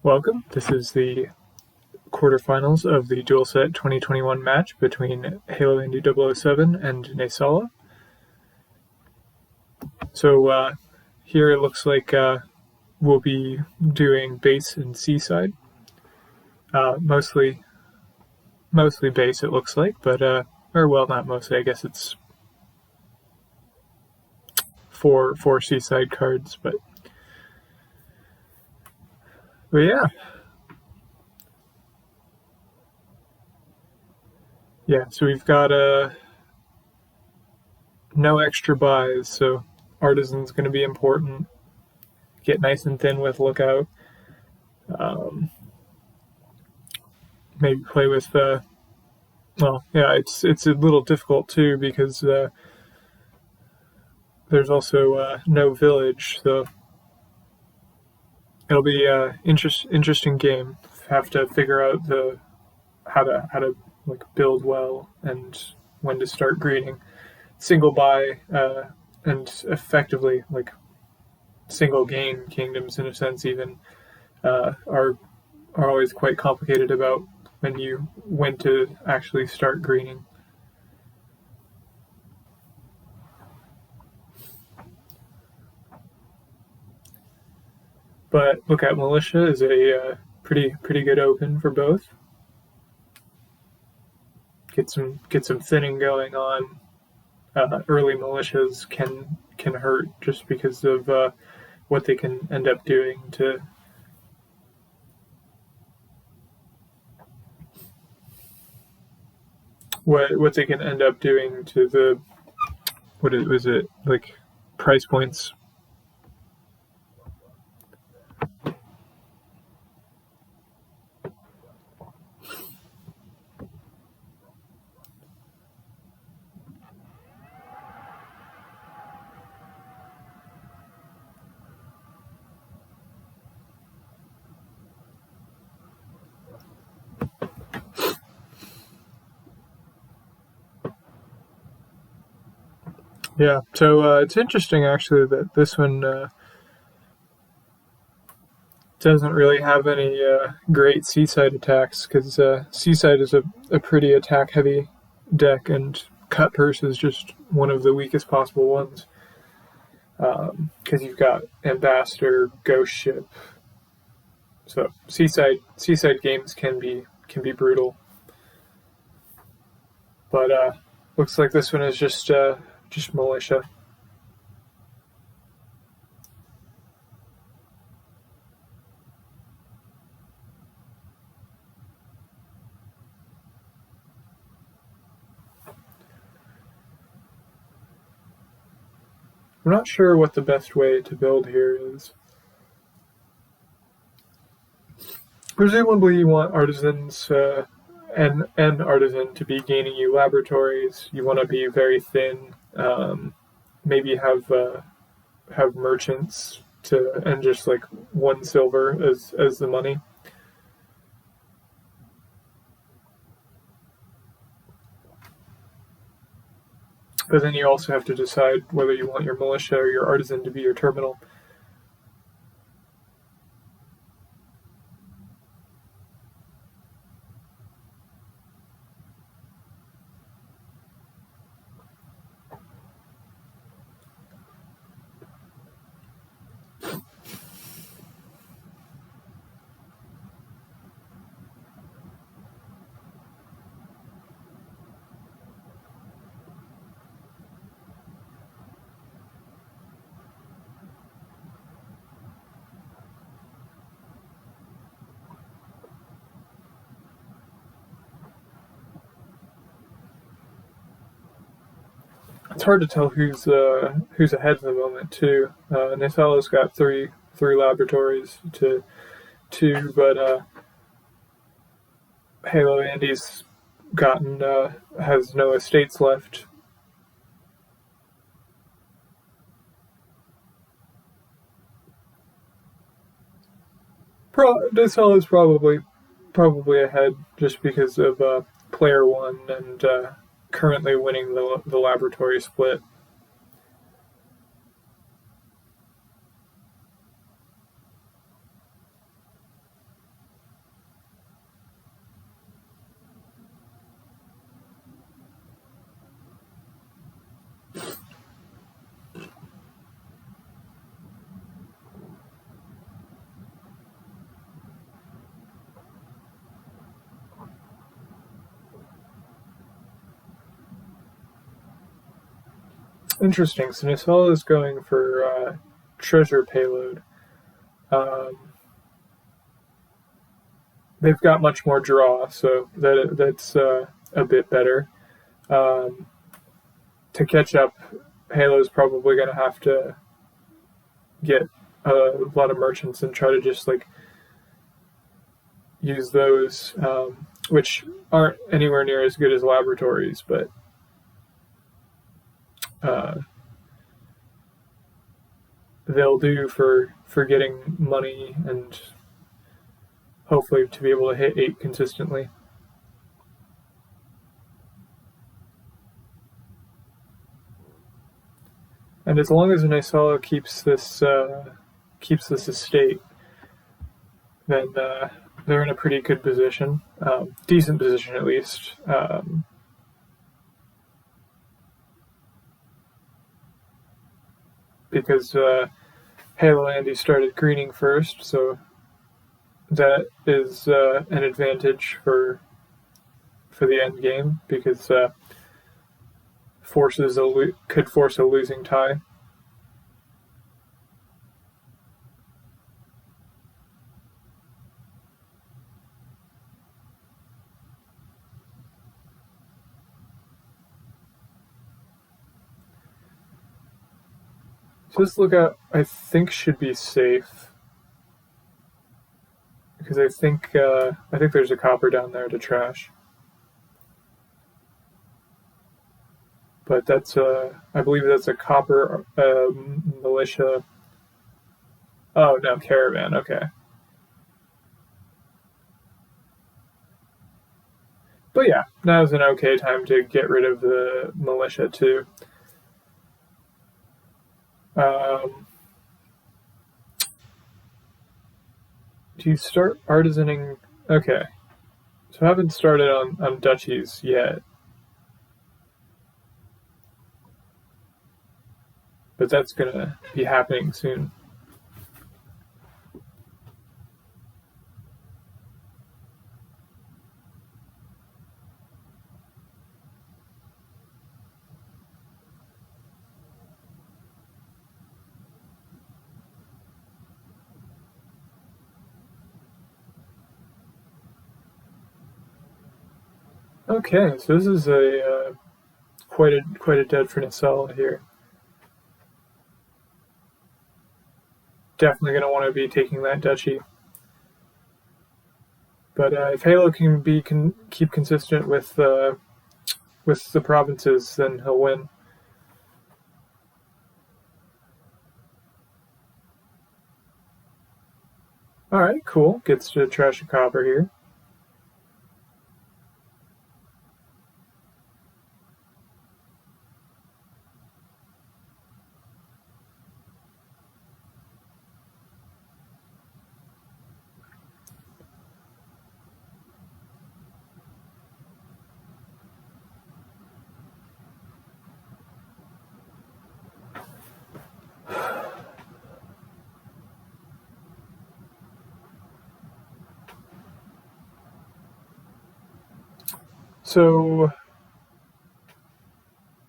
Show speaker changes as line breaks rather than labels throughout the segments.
Welcome. This is the quarterfinals of the Dualset 2021 match between HaloAndy007 and Naesala. So here it looks like we'll be doing base and Seaside. Mostly base it looks like, but or well, not mostly. I guess it's four Seaside cards, but yeah. Yeah, so we've got no extra buys, so Artisan's going to be important. Get nice and thin with Lookout. Maybe play with well, yeah, it's a little difficult too because there's also no village, so it'll be interesting game. Have to figure out how to like build well and when to start greening. Single buy and effectively like single gain kingdoms in a sense even are always quite complicated about when to actually start greening. But Lookout Militia is a pretty good open for both. Get some thinning going on. Early militias can hurt just because of what they can end up doing to what they can end up doing to the was it like price points. Yeah, so it's interesting actually that this one doesn't really have any great Seaside attacks because Seaside is a pretty attack heavy deck and Cut Purse is just one of the weakest possible ones because you've got Ambassador, Ghost Ship. So Seaside games can be brutal, but looks like this one is just militia. I'm not sure what the best way to build here is. Presumably you want artisans and artisan to be gaining you laboratories. You want to be very thin. Maybe have merchants and just like 1 silver as the money. But then you also have to decide whether you want your militia or your artisan to be your terminal. It's hard to tell who's ahead at the moment too. Naesala's got three laboratories to 2, but HaloAndy's gotten has no estates left. Naesala's probably ahead just because of player 1 and currently winning the laboratory split. Interesting. So Naesala is going for treasure payload. They've got much more draw, so that's a bit better. To catch up, Halo's probably going to have to get a lot of merchants and try to just like use those, which aren't anywhere near as good as laboratories, but they'll do for getting money and hopefully to be able to hit 8 consistently. And as long as Naesala keeps this estate, then they're in a pretty good position, decent position at least. Because HaloAndy started greening first, so that is an advantage for the end game, because could force a losing tie. So this lookout, I think, should be safe, because I think there's a copper down there to trash. But that's I believe that's a copper militia. Oh no, caravan. Okay. But yeah, now's an okay time to get rid of the militia too. Do you start artisaning? Okay. So I haven't started on duchies yet. But that's going to be happening soon. Okay, so this is a quite a dead for Naesala here. Definitely going to want to be taking that duchy. But if Halo can keep consistent with the provinces, then he'll win. All right, cool. Gets to trash a copper here. So,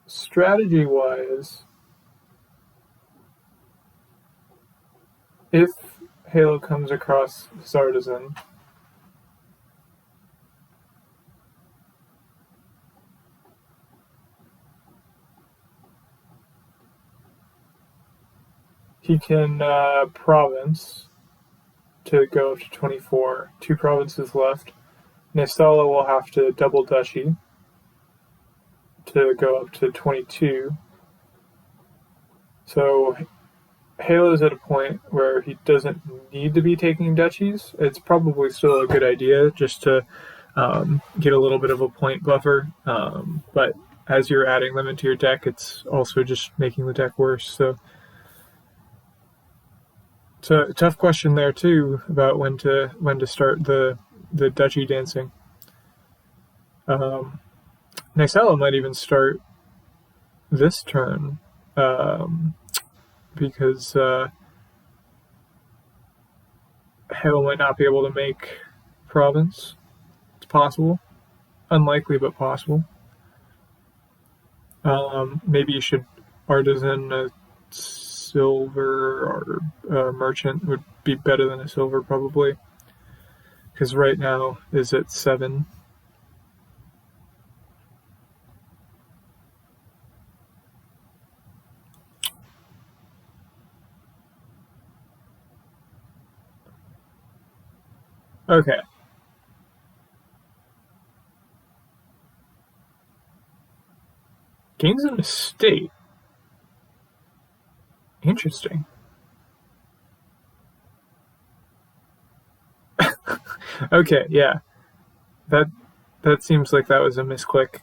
strategy-wise, if Halo comes across this artisan, he can province to go up to 24. 2 provinces left. Naesala will have to double duchy to go up to 22. So Halo's at a point where he doesn't need to be taking duchies. It's probably still a good idea just to get a little bit of a point buffer. But as you're adding them into your deck, it's also just making the deck worse. So it's a tough question there too about when to start the duchy dancing. Naesala might even start this turn, because Halo might not be able to make province. It's possible. Unlikely, but possible. Maybe you should artisan, a silver, or merchant would be better than a silver probably. Because right now is at 7. Okay. Gains an estate. Interesting. Okay, yeah. That seems like that was a misclick.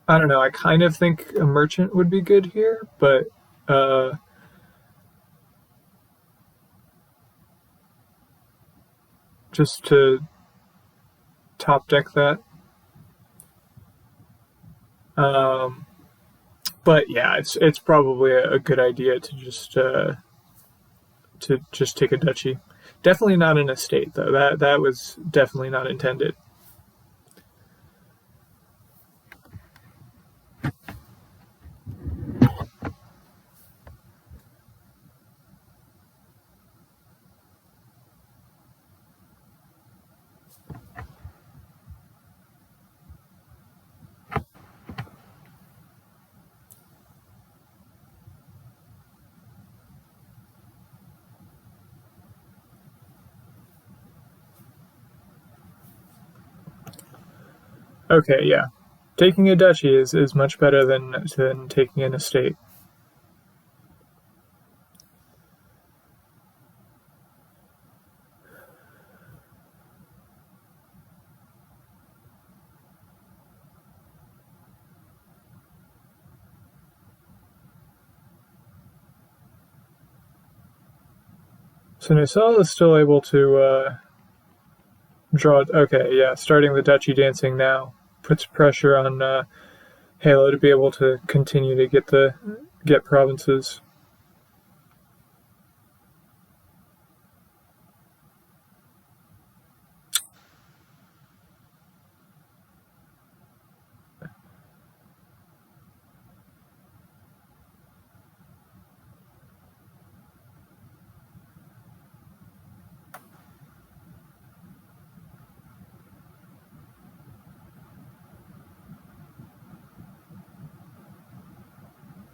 I don't know. I kind of think a merchant would be good here, but just to top deck that. But yeah, it's probably a good idea to just take a duchy. Definitely not an estate though. That was definitely not intended. Okay, yeah. Taking a duchy is much better than taking an estate. So Naesala is still able to draw. Okay, yeah. Starting the duchy dancing now puts pressure on Halo to be able to continue to get provinces.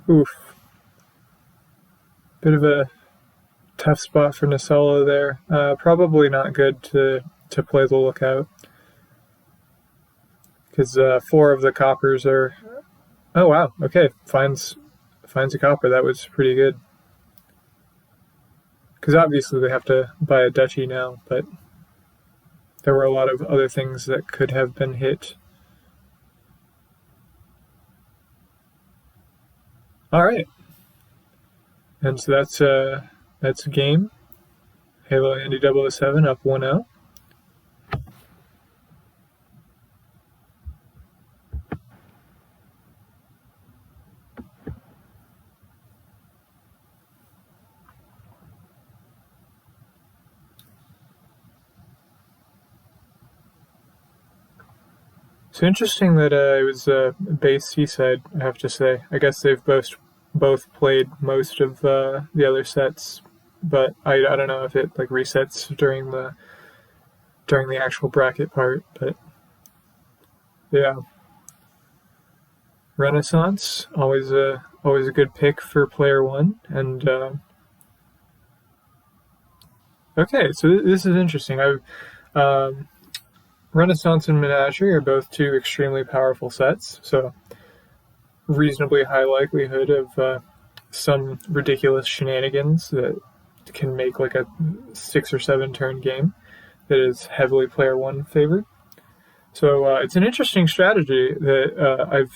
Oof. Bit of a tough spot for Naesala there. Probably not good to play the lookout. Because 4 of the coppers are. Oh wow! Okay, finds a copper. That was pretty good. Because obviously they have to buy a duchy now, but there were a lot of other things that could have been hit. All right, and so that's a game. HaloAndy007 up 1-0. So interesting that it was base Seaside, I have to say. I guess they've both played most of the other sets, but I don't know if it like resets during the actual bracket part. But yeah, Renaissance always a good pick for player 1. And okay, so this is interesting. Renaissance and Menagerie are both 2 extremely powerful sets, so reasonably high likelihood of some ridiculous shenanigans that can make like a 6 or 7 turn game that is heavily player 1 favored. So it's an interesting strategy that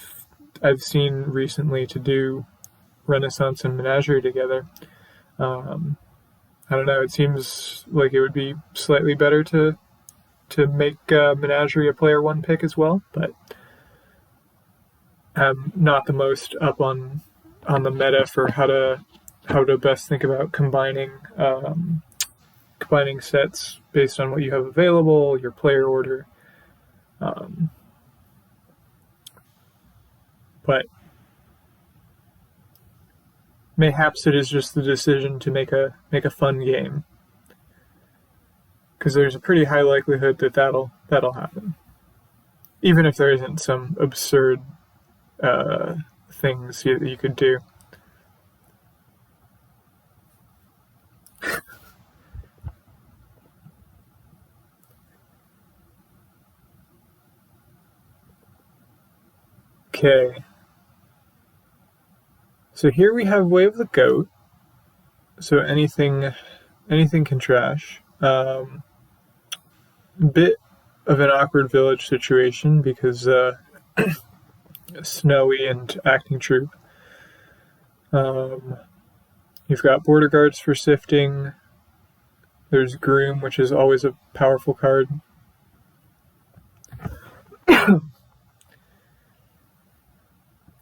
I've seen recently to do Renaissance and Menagerie together. I don't know. It seems like it would be slightly better to make Menagerie a player 1 pick as well, but I'm not the most up on the meta for how to best think about combining sets based on what you have available, your player order. But mayhaps it is just the decision to make a fun game, because there's a pretty high likelihood that that'll happen, even if there isn't some absurd things you could do. Okay. So here we have Way of the Goat. So anything can trash. Bit of an awkward village situation because snowy and acting troop. You've got border guards for sifting. There's Groom, which is always a powerful card.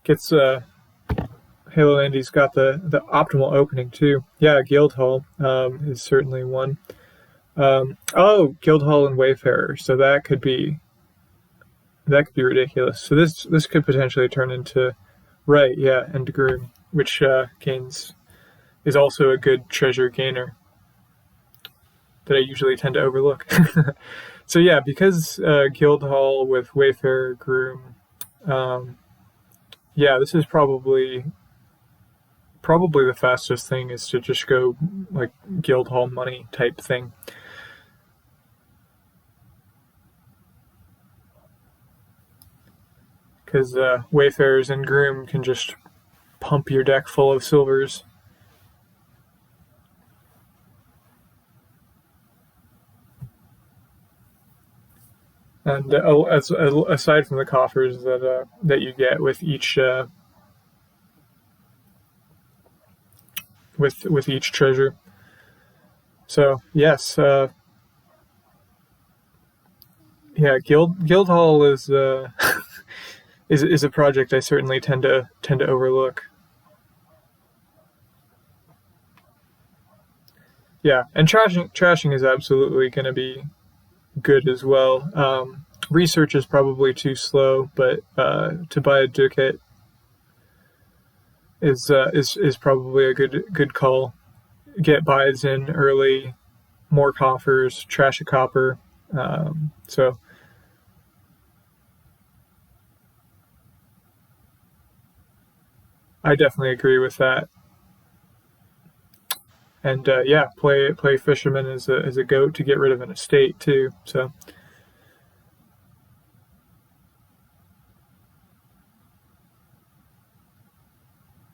Gets HaloAndy's got the optimal opening too. Yeah, Guildhall is certainly one. Guildhall and Wayfarer. So that could be ridiculous. So this could potentially turn into and Groom, which is also a good treasure gainer that I usually tend to overlook. So yeah, because Guildhall with Wayfarer, Groom, this is probably the fastest thing is to just go like Guildhall money type thing. Because Wayfarers and Groom can just pump your deck full of silvers. And aside from the coffers that you get with each with each treasure. So yes, Guildhall is is a project I certainly tend to overlook. Yeah, and trashing is absolutely going to be good as well. Research is probably too slow, but to buy a ducat is probably a good call. Get buys in early, more coffers, trash a copper. So I definitely agree with that. And play Fisherman as a goat to get rid of an estate too. So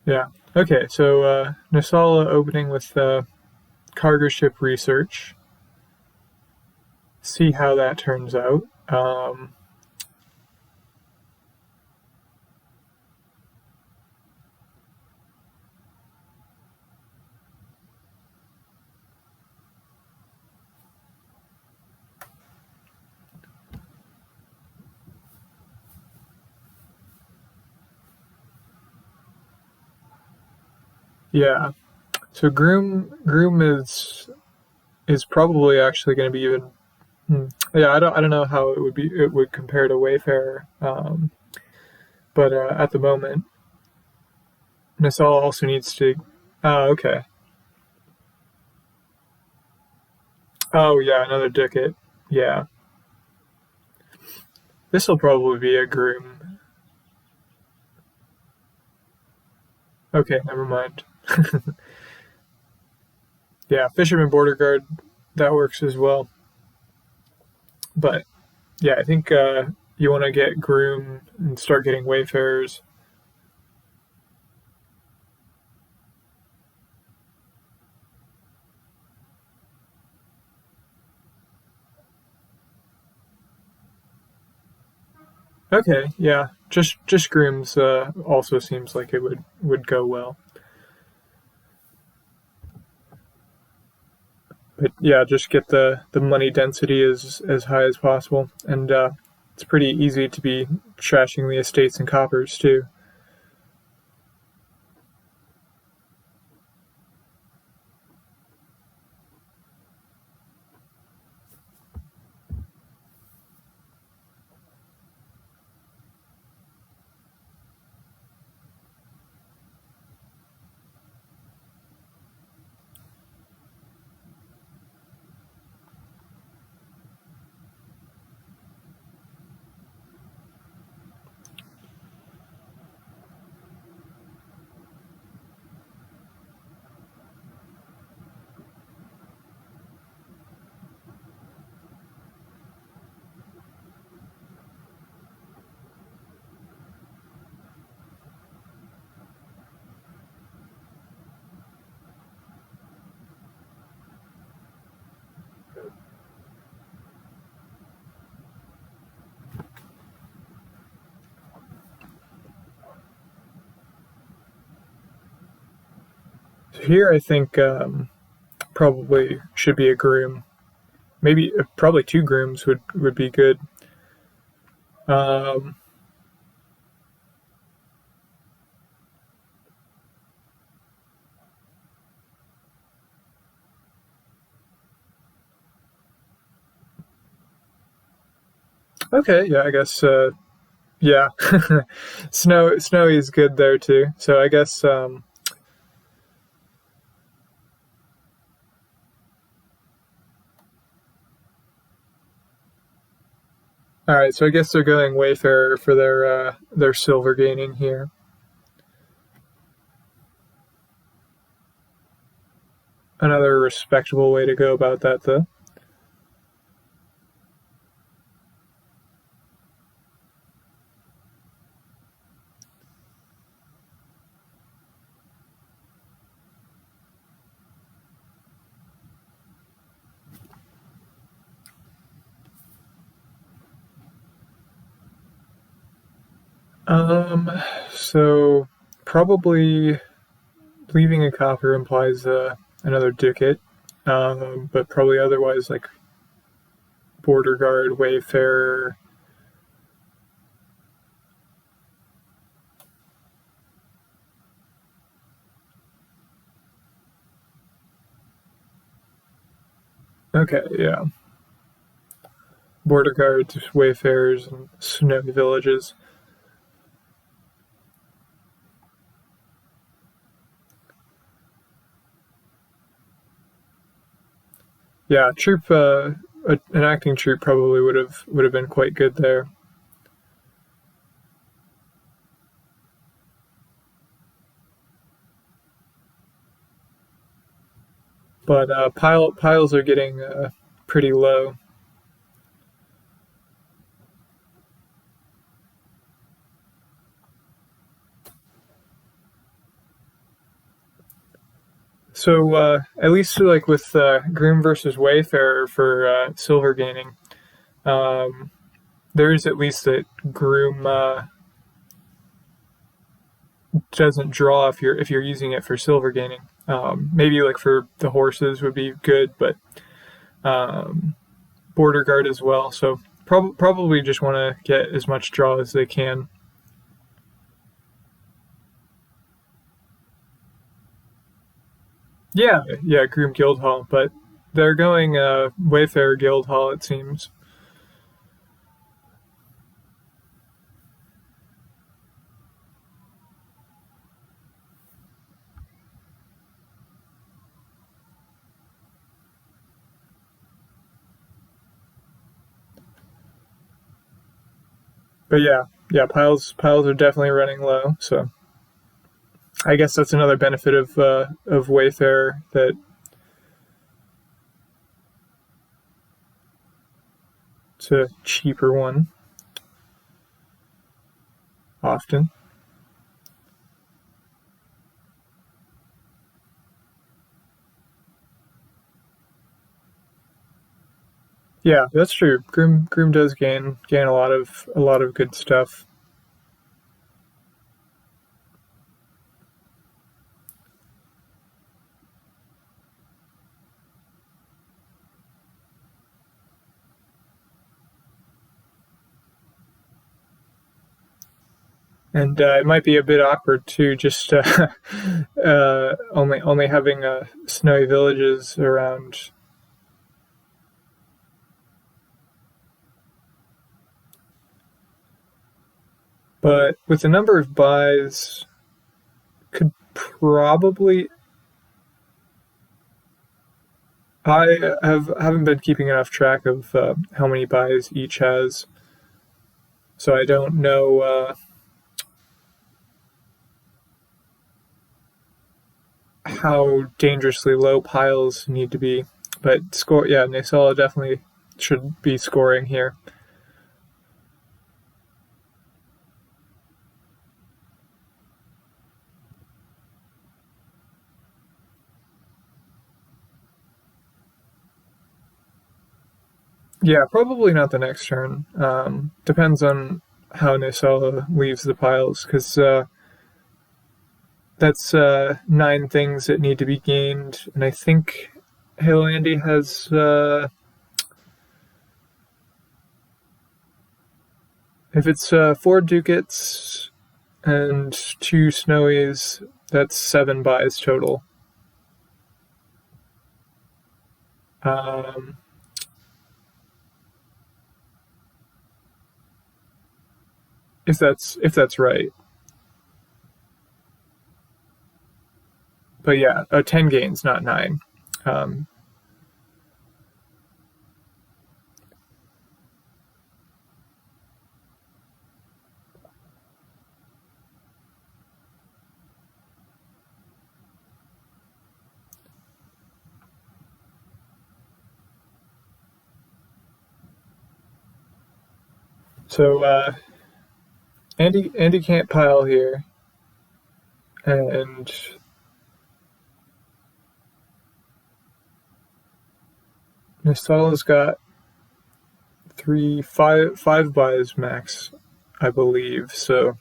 yeah. Okay, so Naesala opening with cargo ship research. See how that turns out. Yeah. So Groom is probably actually going to be even. Yeah, I don't know how it would compare to Wayfarer, but at the moment, Naesala also needs to. Oh, okay. Oh yeah, another Ducat. Yeah, this will probably be a Groom. Okay, never mind. Yeah, Fisherman Border Guard, that works as well. But yeah, I think you want to get Groom and start getting Wayfarers. Okay, yeah, just Groom's also seems like it would go well. But yeah, just get the money density as high as possible, and it's pretty easy to be trashing the estates and coppers too. So here I think probably should be a groom. Maybe probably 2 grooms would be good. Um, okay, yeah, I guess yeah, snowy is good there too. So I guess all right. So I guess they're going Wayfarer for their silver gaining here. Another respectable way to go about that, though. Um, so probably leaving a copper implies another ducat, but probably otherwise like border guard, wayfarer. Okay, yeah, border guards, wayfarers, and snowy villages. Yeah, troop. An acting troop probably would have been quite good there. But piles are getting pretty low. So at least like with Groom versus Wayfarer for silver gaining, um, there is at least that Groom doesn't draw if you're using it for silver gaining. Maybe like for the horses would be good, but um, border guard as well. So probably just want to get as much draw as they can. Yeah, yeah, Groom Guildhall, but they're going Wayfarer Guildhall, it seems. But yeah, yeah, piles are definitely running low. So I guess that's another benefit of Wayfarer that it's a cheaper one often. Yeah, that's true. Groom does gain a lot of good stuff. And it might be a bit awkward too, just only having snowy villages around. But with the number of buys, could probably. I haven't been keeping enough track of how many buys each has, so I don't know how dangerously low piles need to be. But score, yeah, Naesala definitely should be scoring here. Yeah, probably not the next turn. Depends on how Naesala leaves the piles, because that's 9 things that need to be gained, and I think HaloAndy has if it's 4 ducats and 2 snowies, that's 7 buys total. If that's right. But yeah, 10 gains, not 9. So Andy can't pile here, and Naesala's got 5 buys max, I believe. So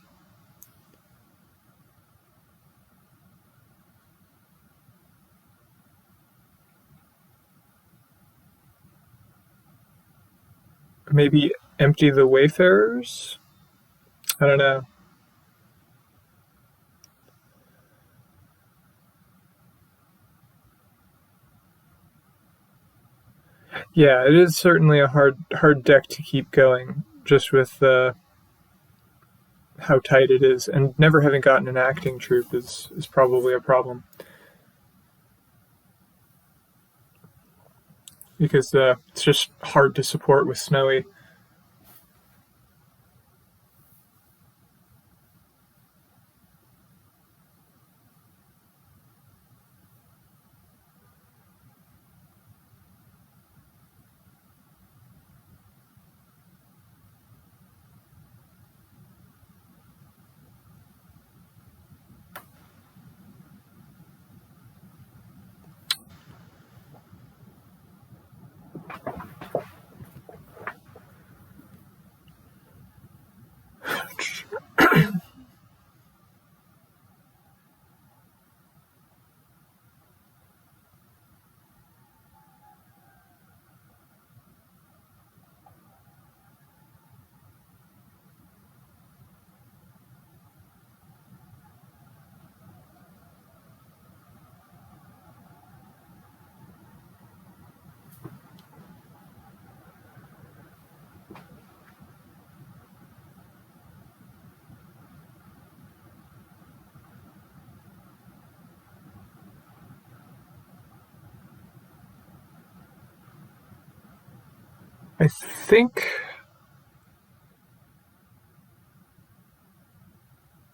maybe empty the Wayfarers? I don't know. Yeah, it is certainly a hard deck to keep going, just with how tight it is, and never having gotten an acting troupe is probably a problem. Because it's just hard to support with Snowy.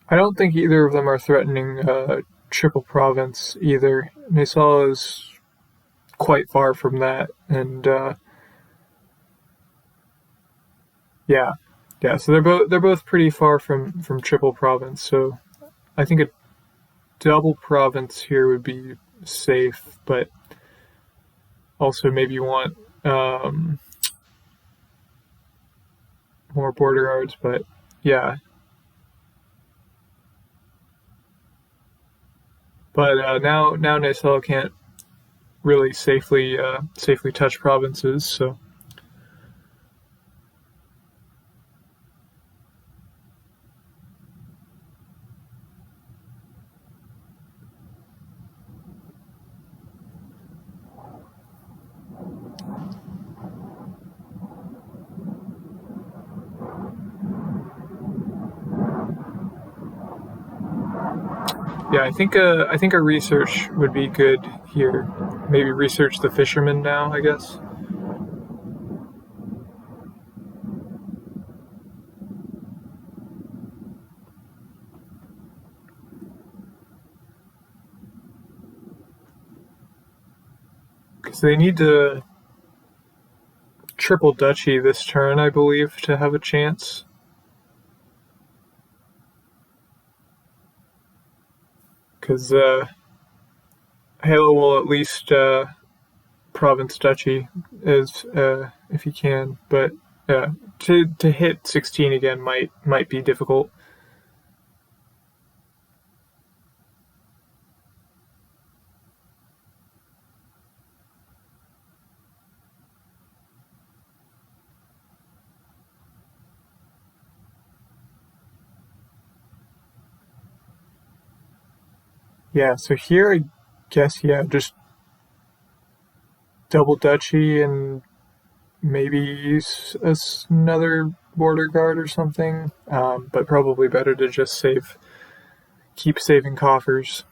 I don't think either of them are threatening triple province either. Naesala is quite far from that, and yeah. So they're both pretty far from triple province. So I think a double province here would be safe, but also maybe you want more border guards. But yeah. But now Naesala can't really safely touch provinces. So yeah, I think a research would be good here. Maybe research the fishermen now, I guess. Because they need to triple duchy this turn, I believe, to have a chance. Because Halo will at least province duchy as if he can, but to hit 16 again might be difficult. Yeah, so here I guess, yeah, just double duchy and maybe use another border guard or something. But probably better to just keep saving coffers.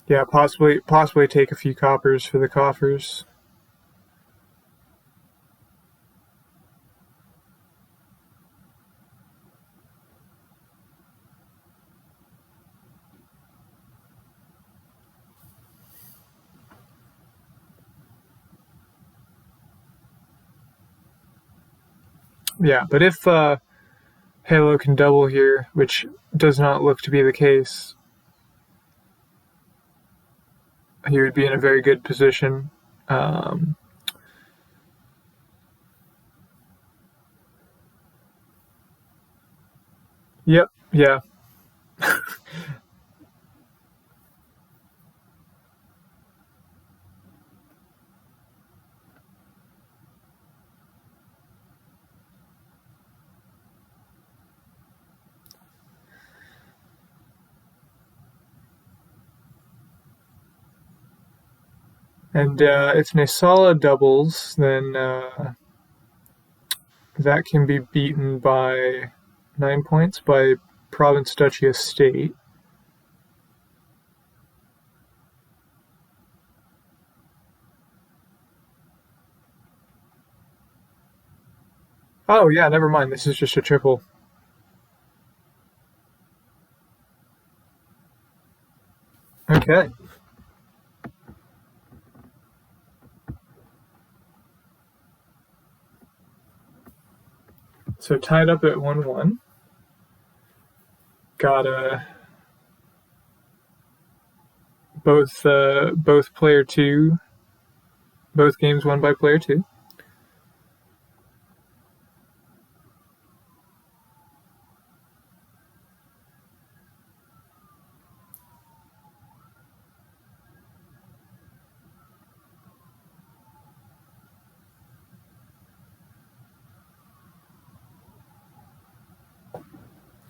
Yeah, possibly take a few coppers for the coffers. Yeah, but if Halo can double here, which does not look to be the case, he would be in a very good position. Um, yep, yeah. And if Naesala doubles, then that can be beaten by 9 points by Province Duchy Estate. Oh, yeah, never mind. This is just a triple. Okay. So tied up at 1-1. Got both player two, both games won by player two.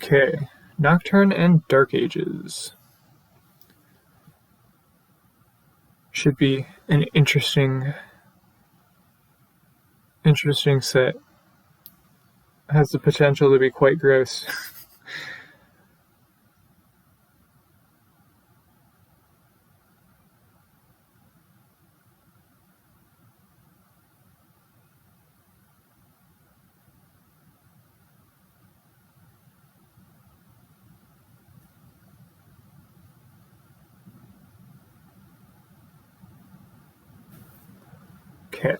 Okay, Nocturne and Dark Ages. Should be an interesting set. Has the potential to be quite gross. Okay.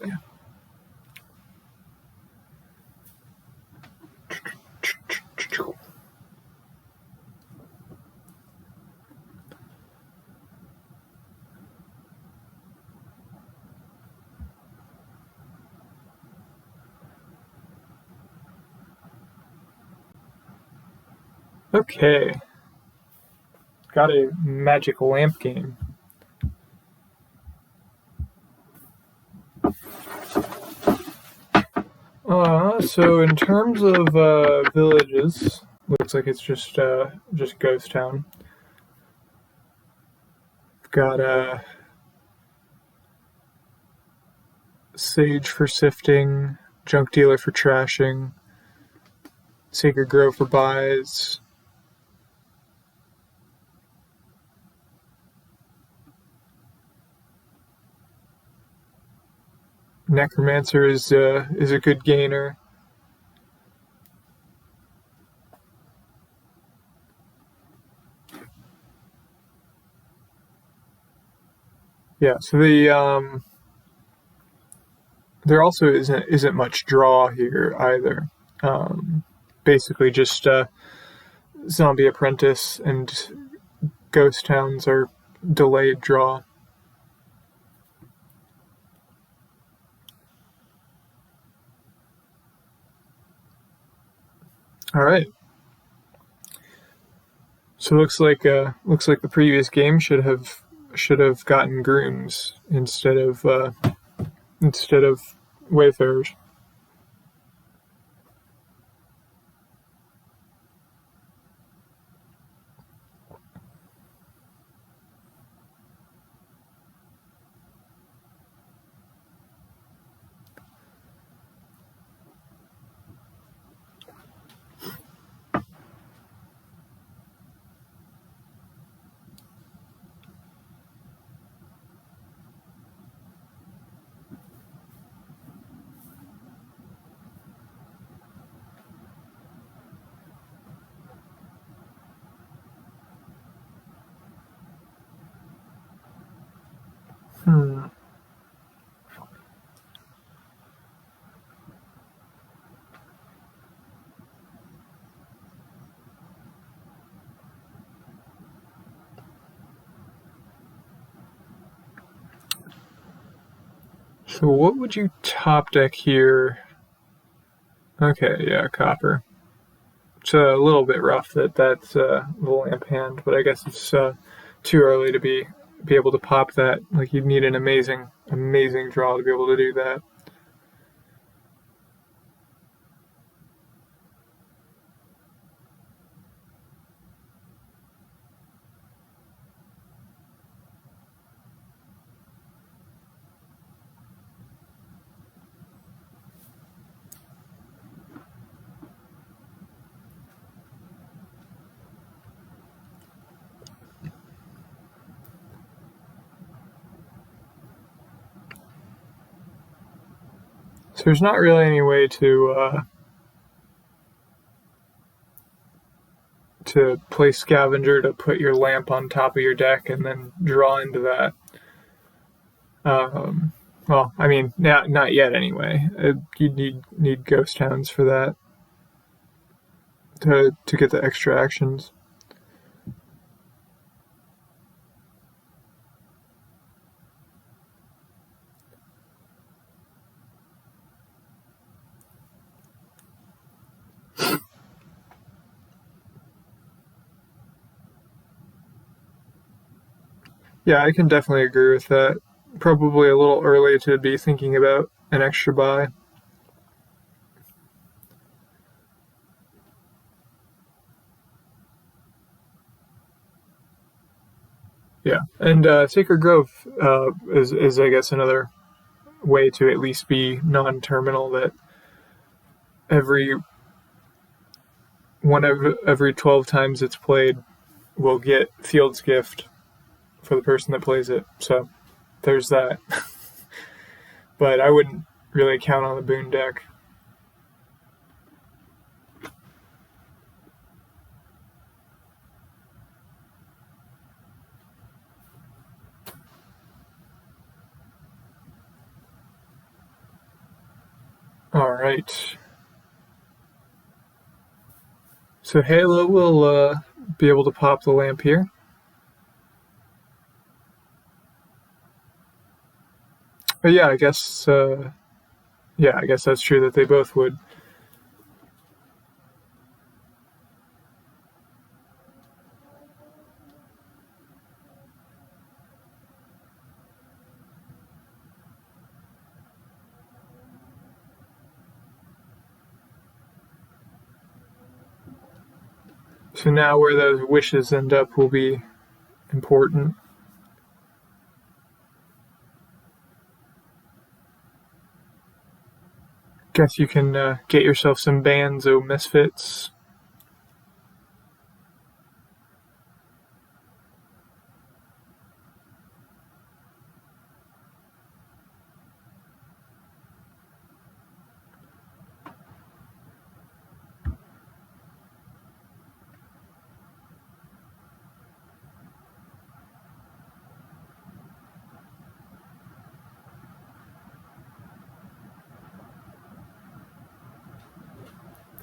Okay. Got a magic lamp game. So in terms of villages, looks like it's just Ghost Town. Got Sage for sifting, Junk Dealer for trashing, Sacred Grove for buys. Necromancer is a good gainer. Yeah, so there also isn't much draw here either. Basically, just Zombie Apprentice and Ghost Towns are delayed draw. All right. So looks like the previous game should have gotten grooms instead of Wayfarers. So what would you top deck here? Okay, yeah, copper. It's a little bit rough that's the lamp hand, but I guess it's too early to be able to pop that. Like, you'd need an amazing draw to be able to do that. So there's not really any way to play scavenger to put your lamp on top of your deck and then draw into that. Well, I mean, not yet anyway. You need ghost hounds for that to get the extra actions. Yeah, I can definitely agree with that. Probably a little early to be thinking about an extra buy. Yeah, and Sacred Grove is I guess another way to at least be non-terminal. That every 12 times it's played will get Field's Gift for the person that plays it. So there's that. But I wouldn't really count on the Boon deck. All right. So Halo will be able to pop the lamp here. But yeah, I guess that's true that they both would. So now where those wishes end up will be important. Guess you can get yourself some Banzo Misfits.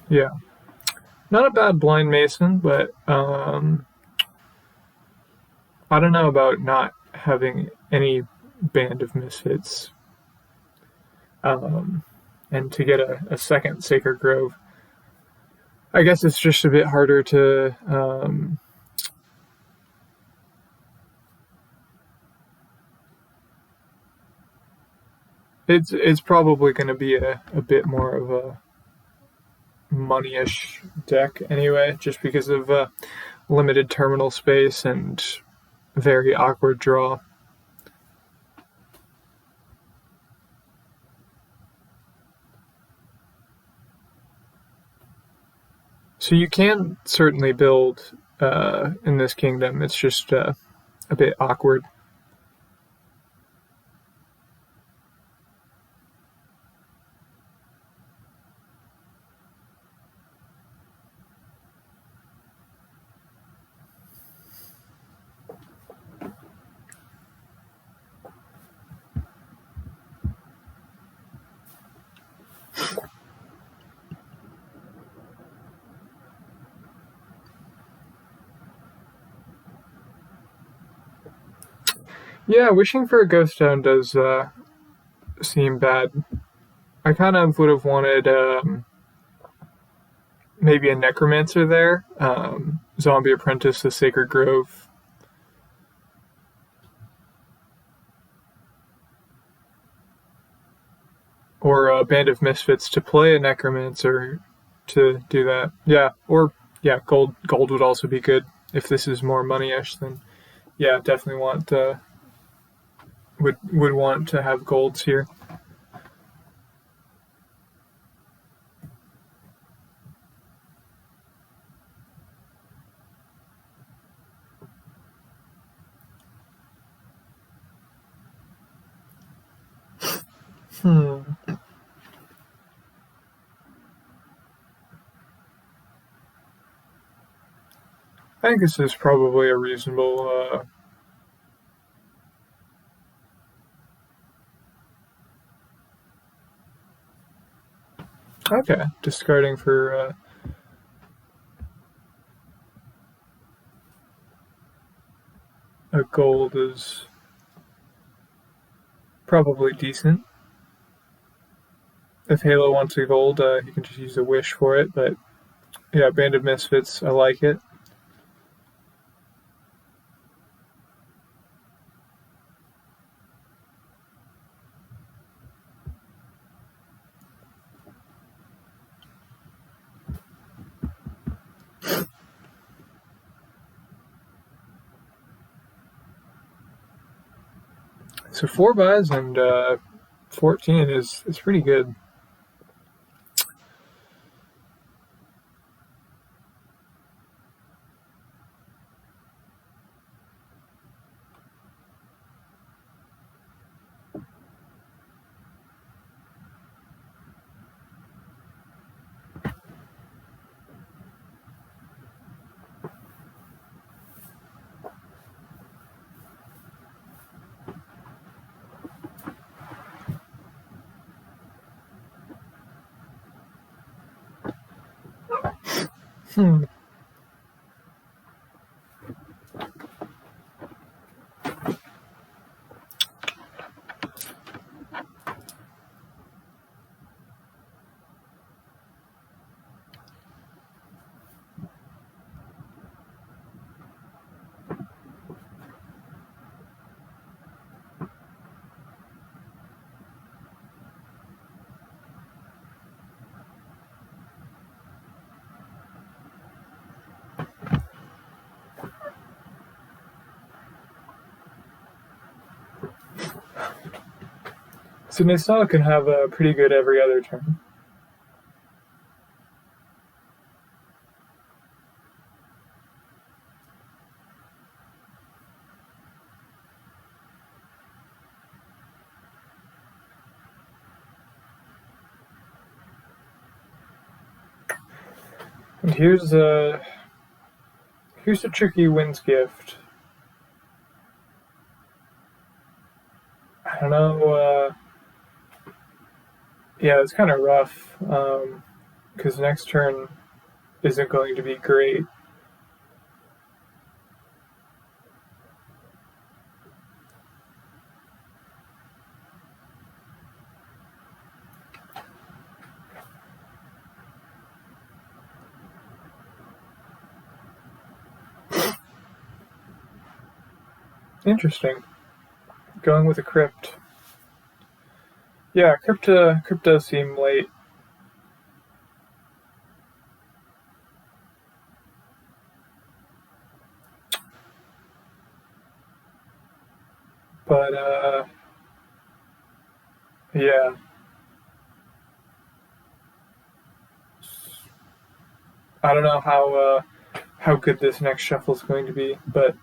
Yeah. Not a bad blind mason, but I don't know about not having any Band of Misfits. And to get a second Sacred Grove, I guess it's just a bit harder to It's probably going to be a bit more of a money-ish deck anyway, just because of limited terminal space and very awkward draw. So you can certainly build in this kingdom. It's just a bit awkward. Yeah, wishing for a ghost town does seem bad. I kind of would have wanted maybe a necromancer there, zombie apprentice, the sacred grove. Or a band of misfits to play a necromancer to do that. Yeah, or yeah, gold would also be good if this is more money-ish. Then yeah, definitely would want to have golds here. I think this is probably a reasonable. Okay, discarding for a gold is probably decent. If Halo wants a gold, he can just use a wish for it. But yeah, Band of Misfits, I like it. So 4 buys and 14 is pretty good. Hmm. So Naesala can have a pretty good every other turn. And here's a tricky wins gift. I don't know. Yeah, it's kind of rough because next turn isn't going to be great. Interesting. Going with a crypt. Yeah, Crypt does seem late. But yeah. I don't know how good this next shuffle is going to be, but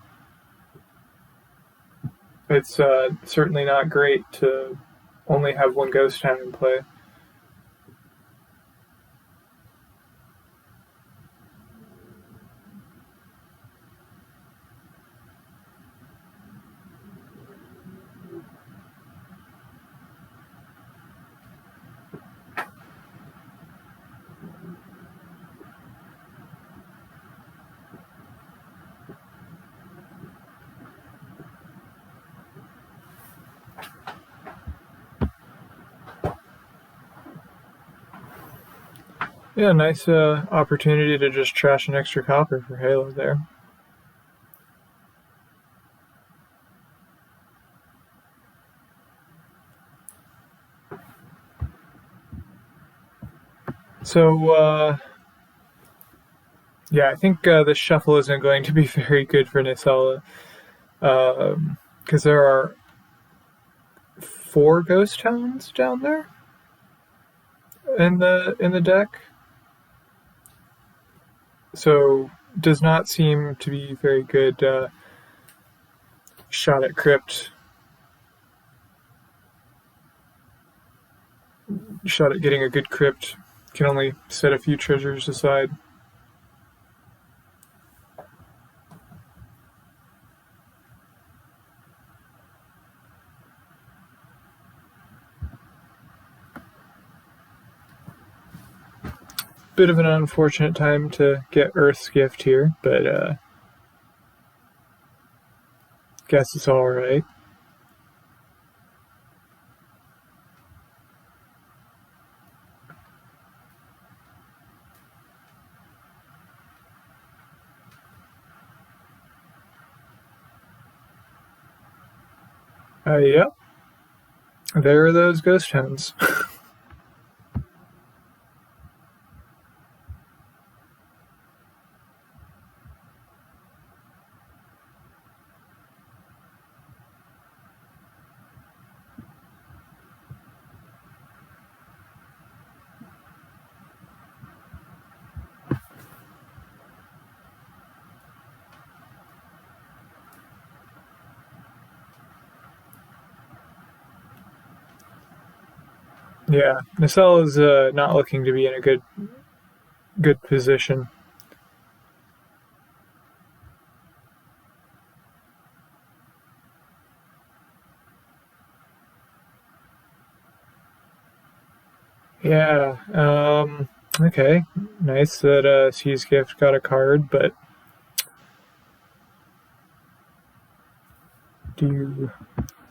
it's certainly not great to only have one ghost town in play. Yeah, nice opportunity to just trash an extra copper for Halo there. So, yeah, I think this shuffle isn't going to be very good for Naesala, because there are 4 ghost towns down there in the deck. So does not seem to be very good shot at Crypt. Shot at getting a good Crypt. Can only set a few treasures aside. Bit of an unfortunate time to get Earth's Gift here, but guess it's alright. Yep. There are those ghost towns. Yeah, Naesala is not looking to be in a good position. Yeah. Okay. Nice that Sea's Gift got a card, but do you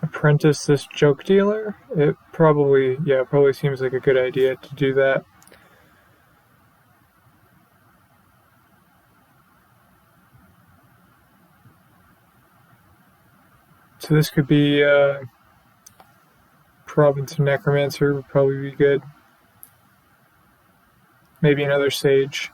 apprentice this joke dealer? It probably seems like a good idea to do that. So this could be Province of Necromancer would probably be good. Maybe another Sage.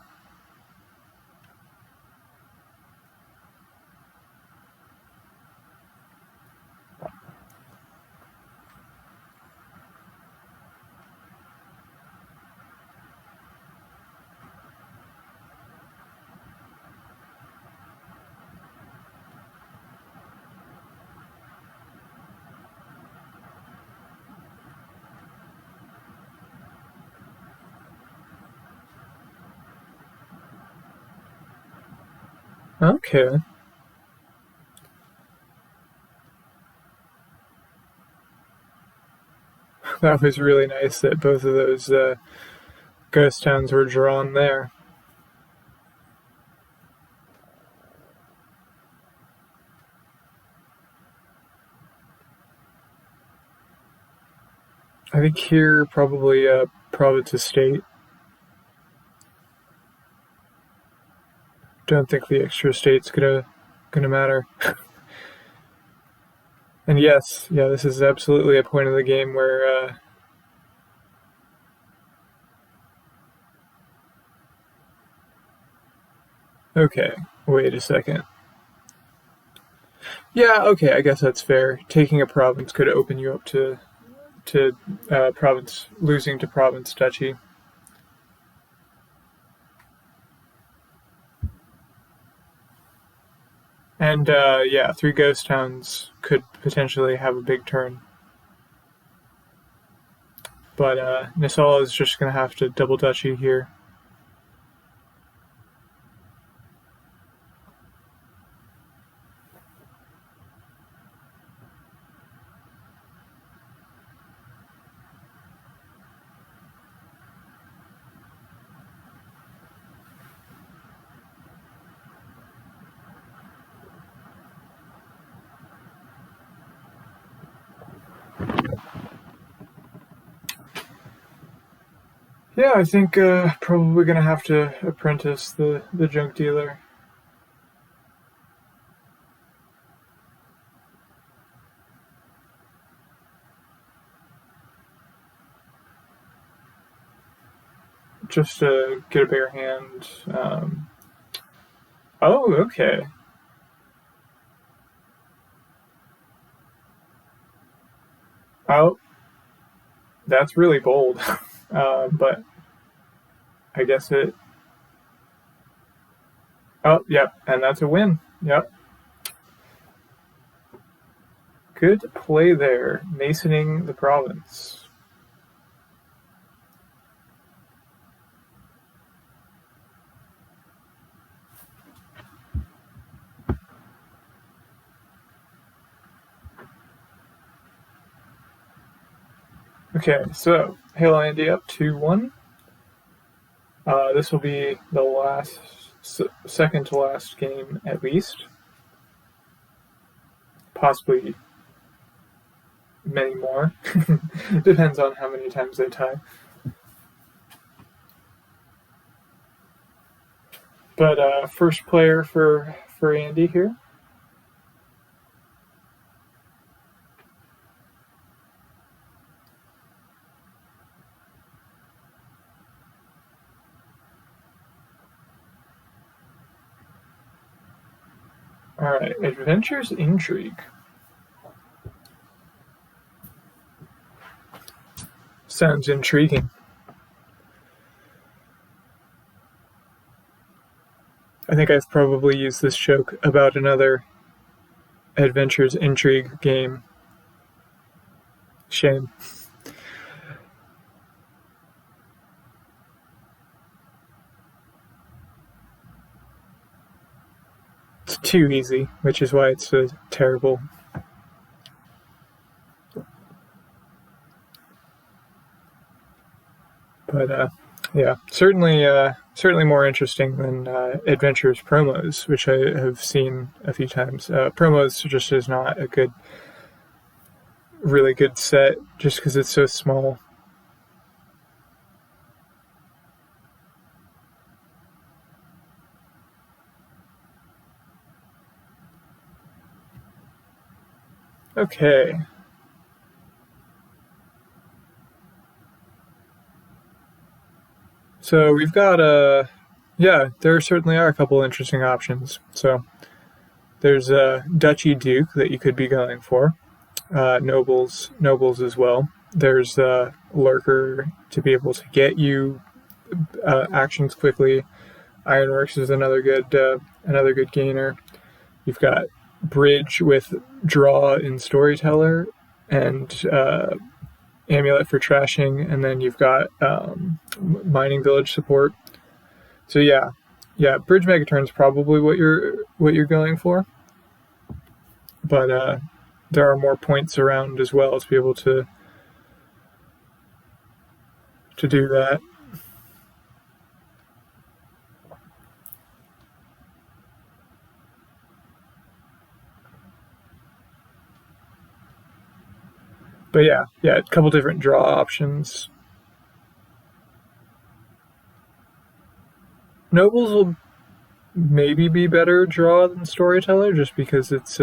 Okay. That was really nice that both of those ghost towns were drawn there. I think here probably Province Estate. Don't think the extra estate's gonna matter. And yes, yeah, this is absolutely a point of the game where Okay, wait a second. Yeah, okay, I guess that's fair. Taking a province could open you up to province losing to province duchy. And yeah, 3 ghost towns could potentially have a big turn. But Naesala is just going to have to double duchy here. Yeah, I think probably going to have to apprentice the junk dealer. Just to get a bigger hand. Oh, okay. Oh, that's really bold. But I guess it. Oh, yep, and that's a win. Yep. Good play there, masoning the province. Okay, so HaloAndy up 2-1. This will be the last, second to last game at least. Possibly many more. Depends on how many times they tie. But first player for Andy here. Alright, Adventures Intrigue. Sounds intriguing. I think I've probably used this joke about another Adventures Intrigue game. Shame. It's too easy, which is why it's so terrible. But yeah, certainly more interesting than Adventures promos, which I have seen a few times. Promos just is not a really good set, just because it's so small. Okay. So we've got yeah, there certainly are a couple interesting options. So there's a Duchy Duke that you could be going for, nobles as well. There's a Lurker to be able to get you actions quickly. Ironworks is another good gainer. You've got Bridge with Draw in Storyteller and Amulet for trashing, and then you've got Mining Village support. So yeah, Bridge Megaturn's probably what you're going for, but there are more points around as well to be able to do that. But yeah, a couple different draw options. Nobles will maybe be better draw than Storyteller, just because it's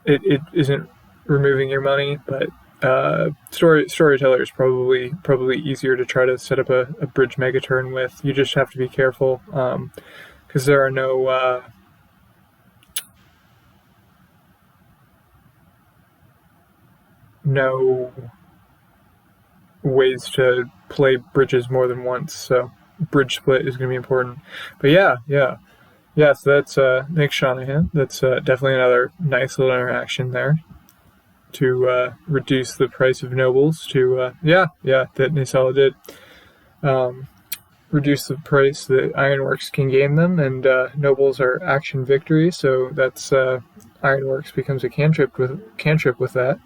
it isn't removing your money, but Storyteller is probably easier to try to set up a bridge megaturn with. You just have to be careful because there are no ways to play bridges more than once, so bridge split is going to be important. But yeah. So that's Nick Shanahan. That's definitely another nice little interaction there to reduce the price of nobles. That Naesala did reduce the price that Ironworks can gain them, and nobles are action victory. So that's Ironworks becomes a cantrip with that.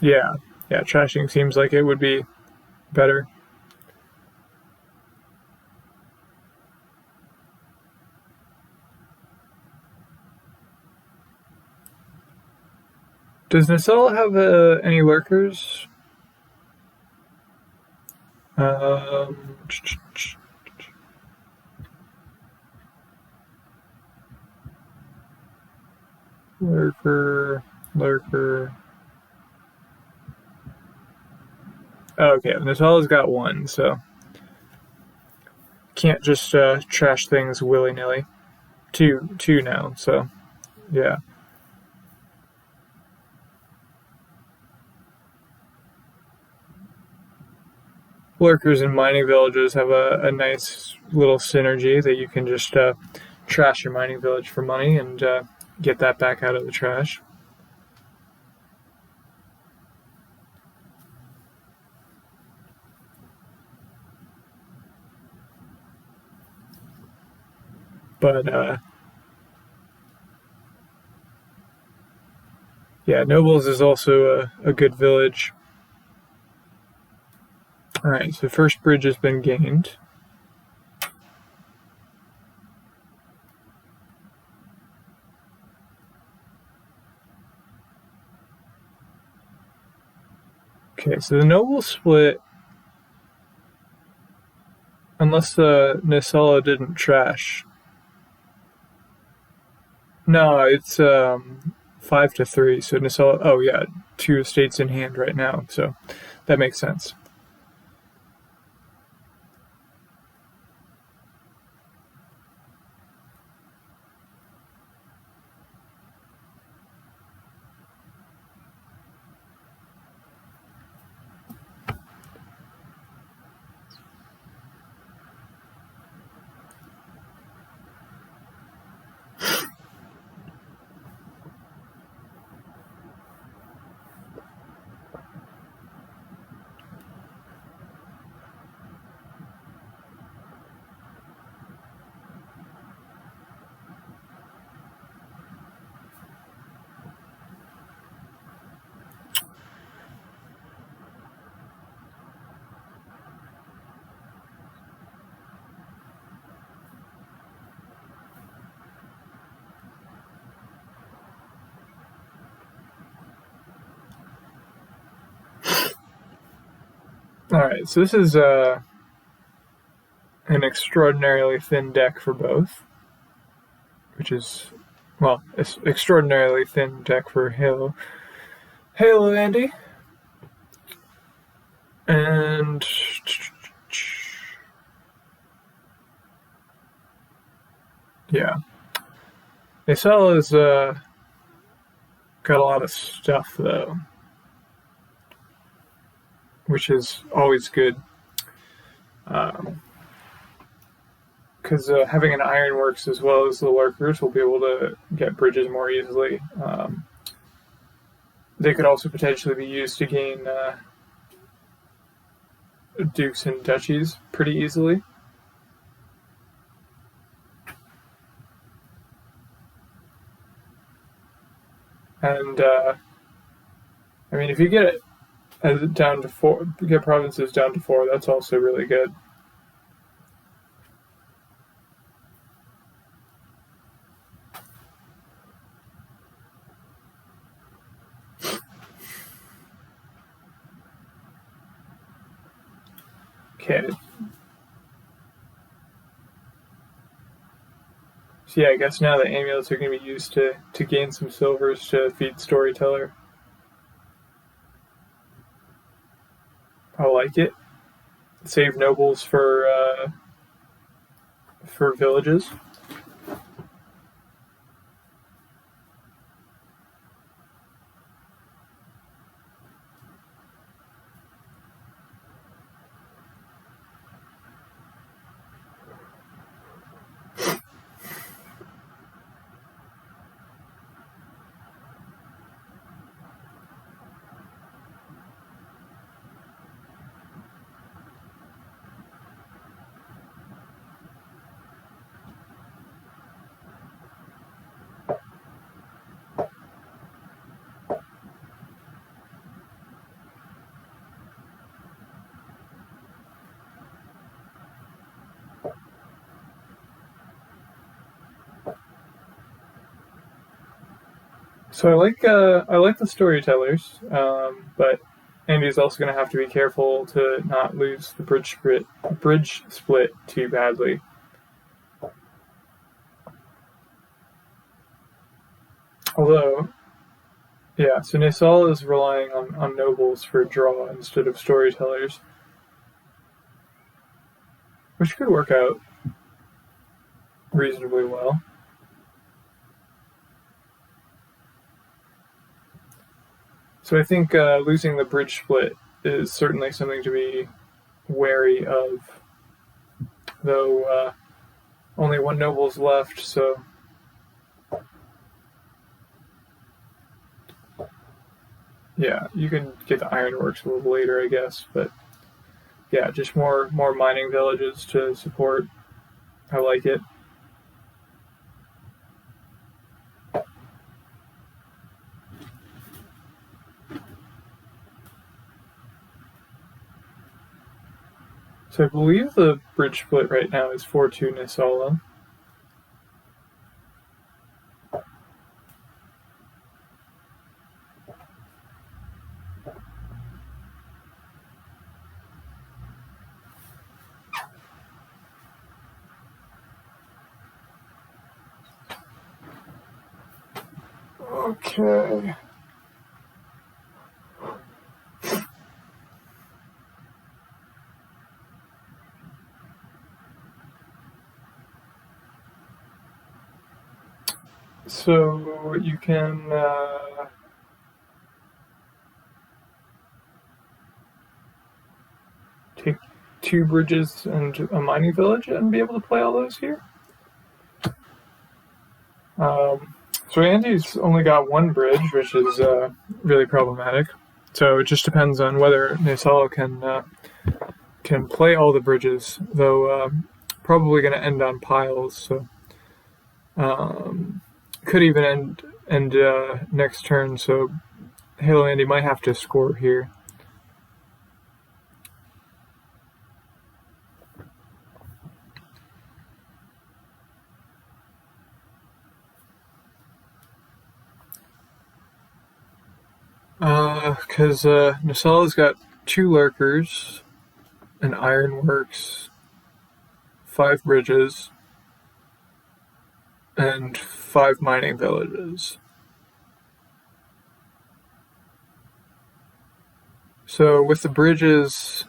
Yeah, trashing seems like it would be better. Does Naesala have any lurkers? Lurker. Oh, okay, Naesala's got one, so can't just trash things willy nilly. Two now, so yeah. Lurkers in mining villages have a nice little synergy that you can just trash your mining village for money and get that back out of the trash. But yeah, Nobles is also a good village. Alright, so first bridge has been gained. Okay, so the noble split, unless the Naesala didn't trash. No, it's 5-3. So Naesala, oh yeah, 2 estates in hand right now, so that makes sense. Alright, so this is an extraordinarily thin deck for both, which is, well, it's extraordinarily thin deck for HaloAndy. And yeah, Naesala's got a lot of stuff though, which is always good. Because having an ironworks as well as the lurkers will be able to get bridges more easily. They could also potentially be used to gain dukes and duchies pretty easily. And I mean, if you get as it down to 4. Get provinces down to 4. That's also really good. Okay. So yeah, I guess now the amulets are going to be used to gain some silvers to feed Storyteller. I like it. Save nobles for villages. So I like the storytellers, but Andy's also going to have to be careful to not lose the bridge split too badly. Although, yeah, so Naesala is relying on nobles for draw instead of storytellers, which could work out reasonably well. So I think losing the bridge split is certainly something to be wary of, though only one noble's left, so yeah, you can get the ironworks a little later, I guess, but yeah, just more mining villages to support. I like it. So I believe the bridge split right now is 4-2 Naesala. Okay. So you can take 2 bridges and a mining village and be able to play all those here. So Andy's only got 1 bridge, which is really problematic. So it just depends on whether Naesala can play all the bridges, though probably going to end on piles. So could even end next turn. So HaloAndy might have to score here. Because Naesala's got 2 lurkers, an ironworks, 5 bridges, and 5 mining villages. So with the bridges,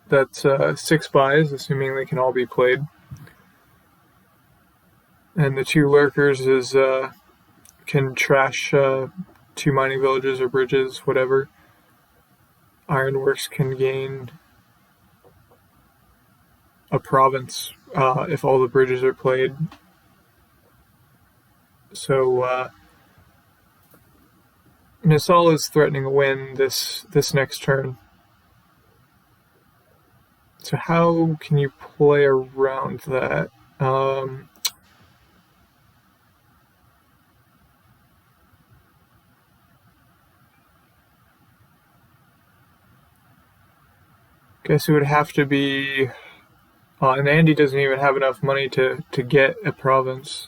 that's 6 buys, assuming they can all be played. And the 2 lurkers is can trash 2 mining villages or bridges, whatever. Ironworks can gain a province if all the bridges are played. So Naesala is threatening a win this next turn. So how can you play around that? Guess it would have to be... and Andy doesn't even have enough money to get a province.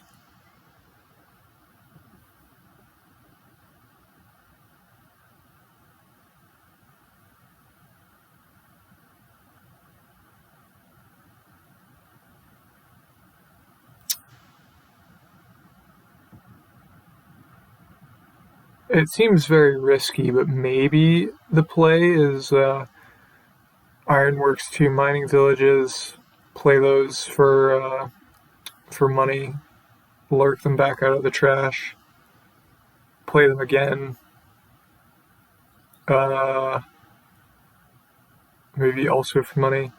It seems very risky, but maybe the play is Ironworks 2 mining villages, play those for money, lurk them back out of the trash, play them again, maybe also for money.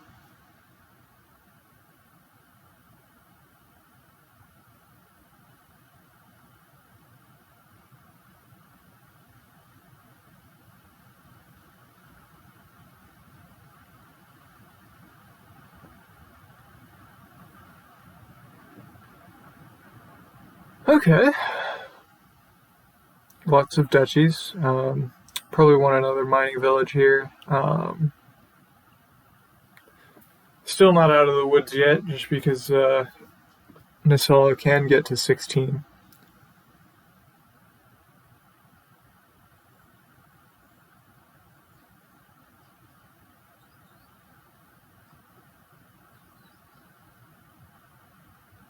Okay. Lots of duchies. Probably want another mining village here. Still not out of the woods yet, just because Naesala can get to 16.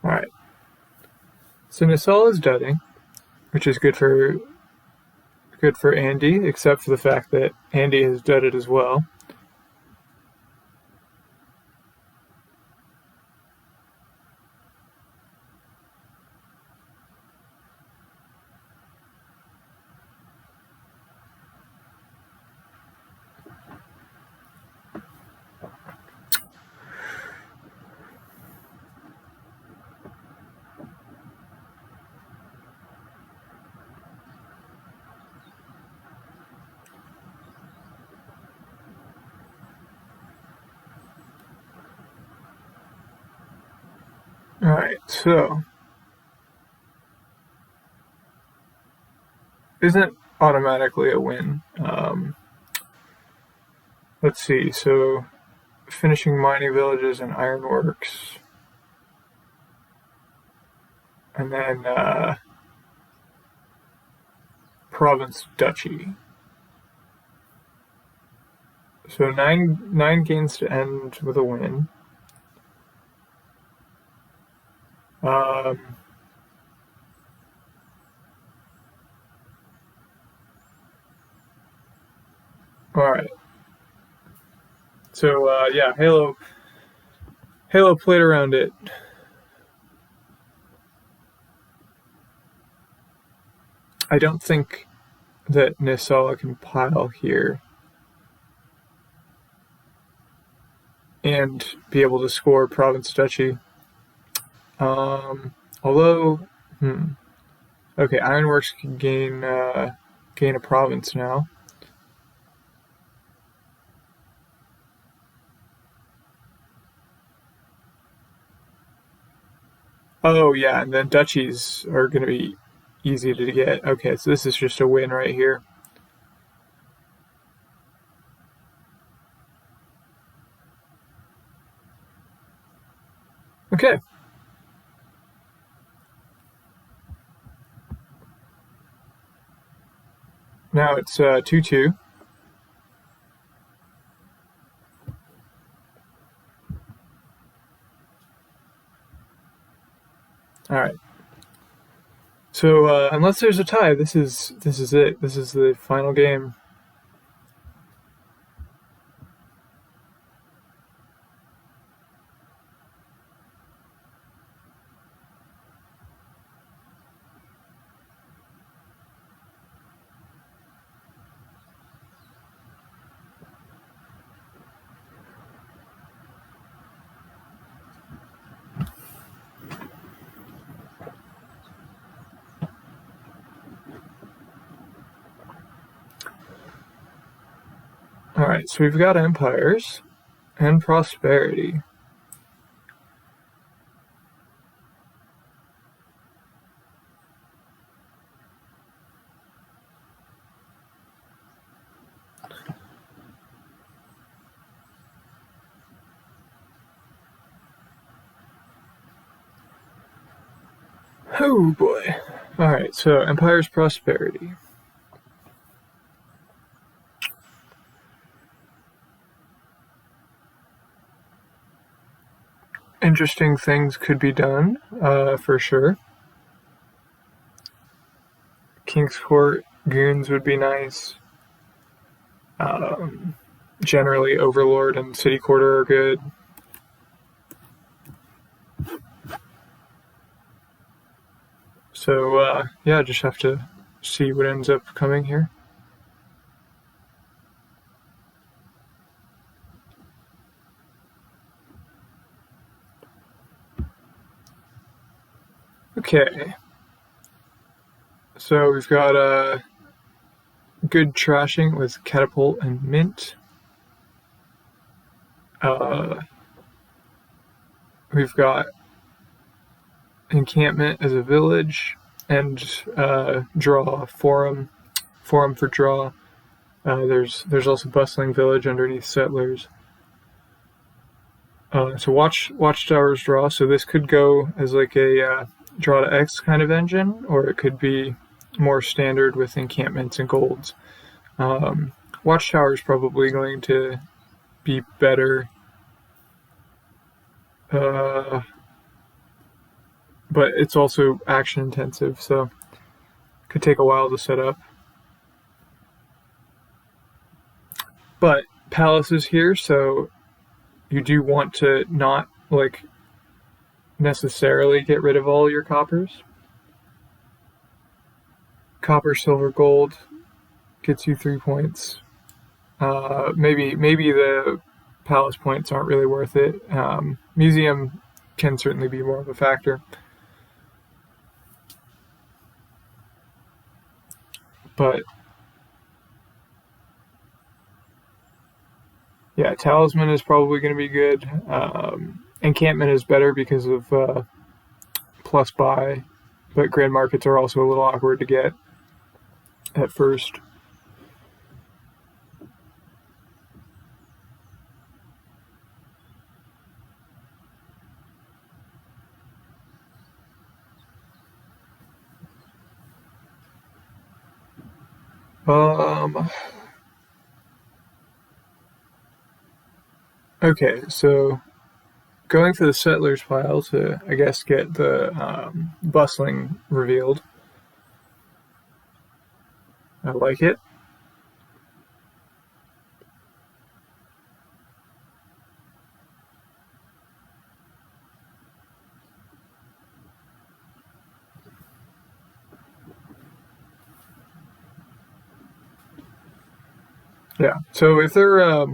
Alright. So Naesala is dudding, which is good for Andy, except for the fact that Andy has dudded as well. Alright, so isn't automatically a win. Let's see, so finishing mining villages and ironworks. And then province duchy. So nine gains to end with a win. Alright. So, yeah, Halo played around it. I don't think that Naesala can pile here and be able to score province duchy. Although, okay, Ironworks can gain a province now. Oh yeah, and then duchies are going to be easy to get. Okay, so this is just a win right here. Okay. Now it's 2-2. All right. So unless there's a tie, this is it. This is the final game. All right, so we've got empires and prosperity. Oh boy. Alright, so Empire's Prosperity. Interesting things could be done, for sure. King's Court goons would be nice. Generally, Overlord and City Quarter are good. So, yeah, just have to see what ends up coming here. Okay. So we've got good trashing with Catapult and Mint. We've got Encampment as a village and draw Forum for draw. There's also Bustling Village underneath Settlers. So Watchtowers draw. So this could go as like a draw to X kind of engine, or it could be more standard with encampments and golds. Watchtower is probably going to be better, but it's also action intensive, so it could take a while to set up. But Palace is here, so you do want to not like necessarily get rid of all your coppers. Copper, silver, gold gets you 3 points. Maybe the Palace points aren't really worth it. Museum can certainly be more of a factor. But yeah, Talisman is probably going to be good. Encampment is better because of plus buy, but Grand Markets are also a little awkward to get at first. Okay, so going to the Settlers pile to, I guess, get the Bustling revealed. I like it. Yeah, so if they're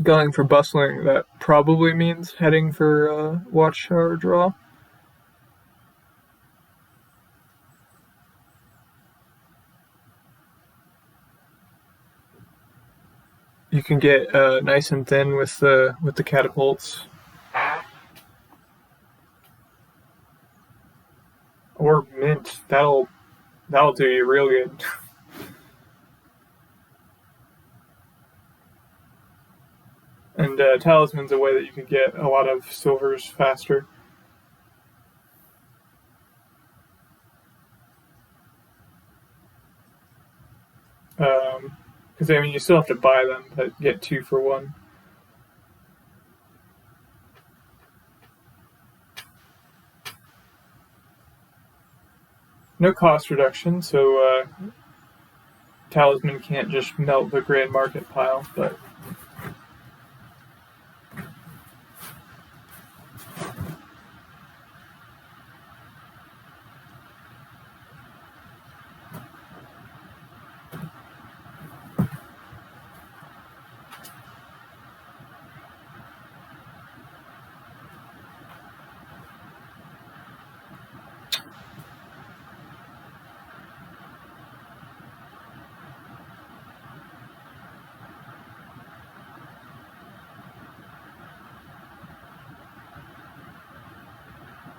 going for Bustling, that probably means heading for Watchtower draw. You can get nice and thin with the catapults, or Mint. That'll do you real good. And Talisman's a way that you can get a lot of silvers faster. Because I mean, you still have to buy them, but get 2 for 1. No cost reduction, so Talisman can't just melt the Grand Market pile, but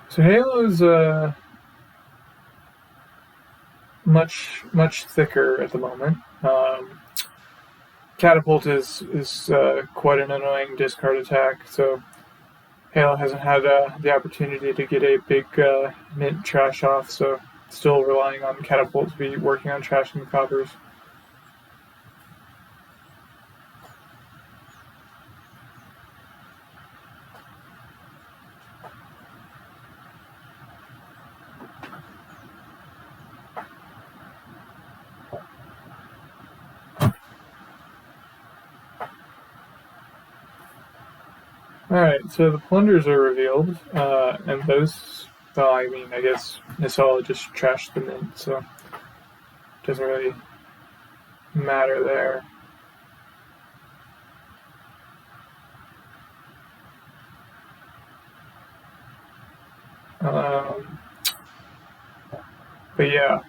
so Halo's much thicker at the moment. Catapult is quite an annoying discard attack, so Halo hasn't had the opportunity to get a big mint trash off, so still relying on Catapult to be working on trashing the coppers. Alright, so the plunders are revealed, and those, well, I mean, I guess Naesala just trashed the mint, so it doesn't really matter there. But yeah,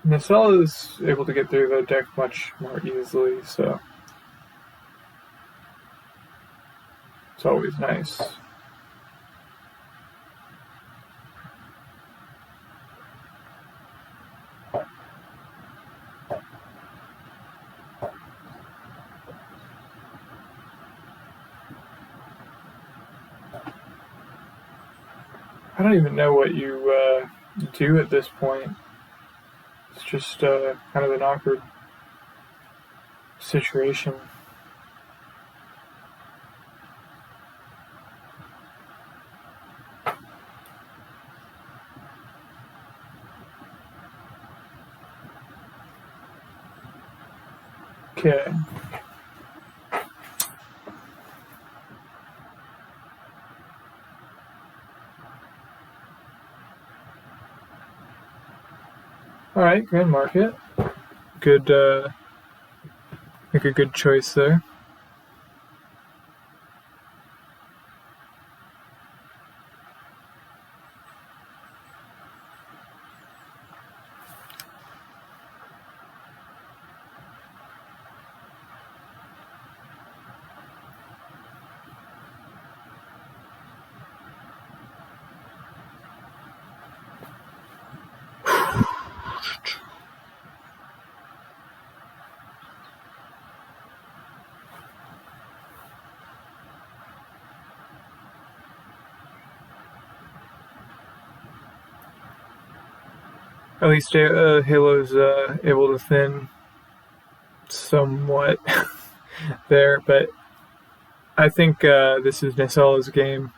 Naesala is able to get through the deck much more easily, so it's always nice. I don't even know what you do at this point. It's just kind of an awkward situation. Okay. Alright, Grand Market. Good, make a good choice there. At least Halo's able to thin somewhat there, but I think this is Naesala's game.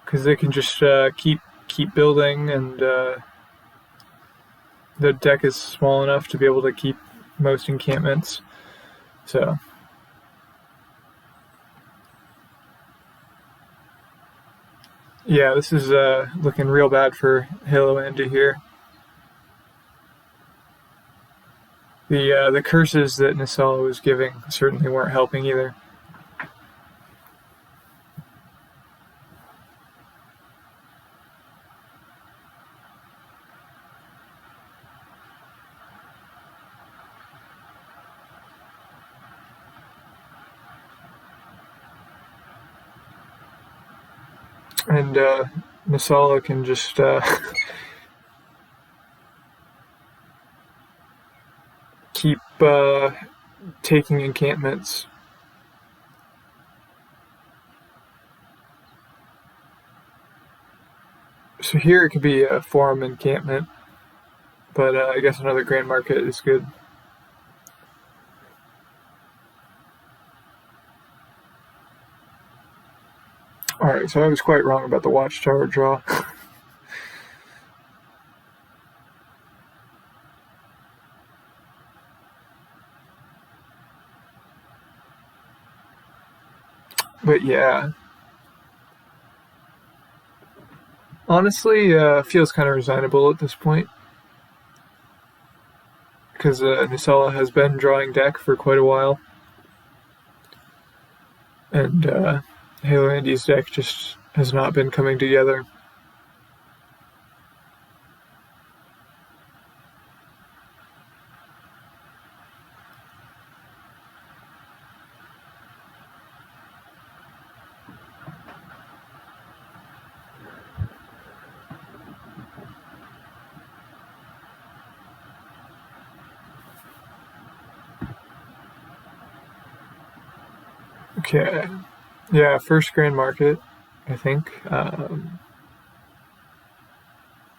Because they can just keep building, and the deck is small enough to be able to keep most encampments. So yeah, this is looking real bad for HaloAndy here. The curses that Naesala was giving certainly weren't helping either. And Naesala can just keep taking encampments. So here it could be a forum encampment, but I guess another Grand Market is good. Alright, so I was quite wrong about the Watchtower draw. But yeah. Honestly, feels kind of resignable at this point. Because Naesala has been drawing deck for quite a while. And HaloAndy's deck just has not been coming together. Okay. Yeah, first Grand Market, I think.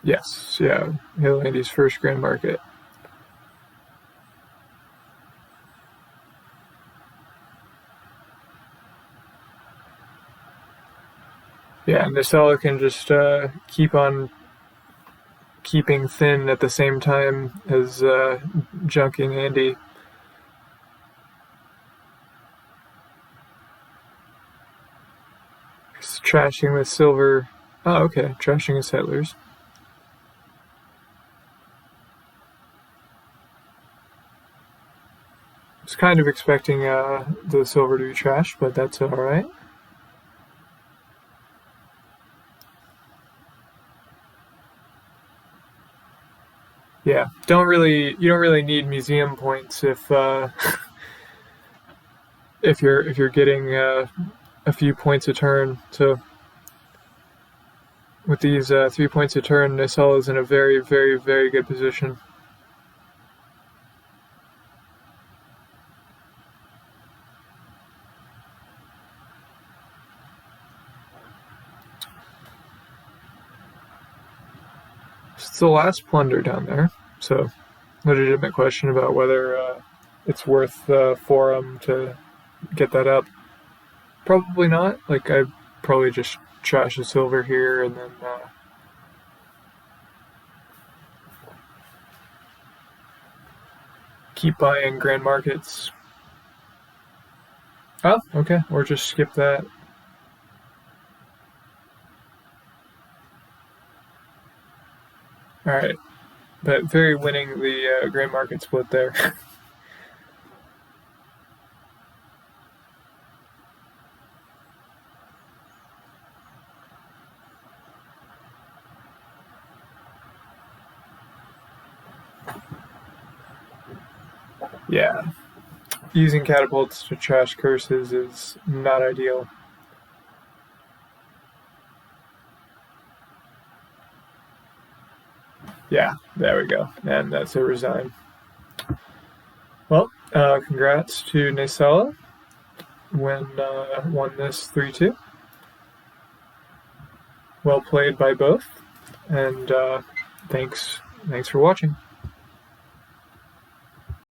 Yes, yeah. HaloAndy's first Grand Market. Yeah, Naesala can just keep on keeping thin at the same time as junking Andy. He's trashing the silver. Oh, okay. Trashing his settlers. I was kind of expecting the silver to be trashed, but that's alright. Yeah, you don't really need museum points if you're getting a few points a turn. So with these 3 points a turn, Naesala is in a very, very, very good position. It's the last plunder down there, so legitimate question about whether it's worth the forum to get that up. Probably not. Like, I'd probably just trash the silver here and then keep buying grand markets. Oh, okay. Or just skip that. Alright. But very winning the grand market split there. Yeah. Using catapults to trash curses is not ideal. Yeah, there we go. And that's a resign. Well, congrats to Naesala when won this 3-2. Well played by both, and thanks for watching.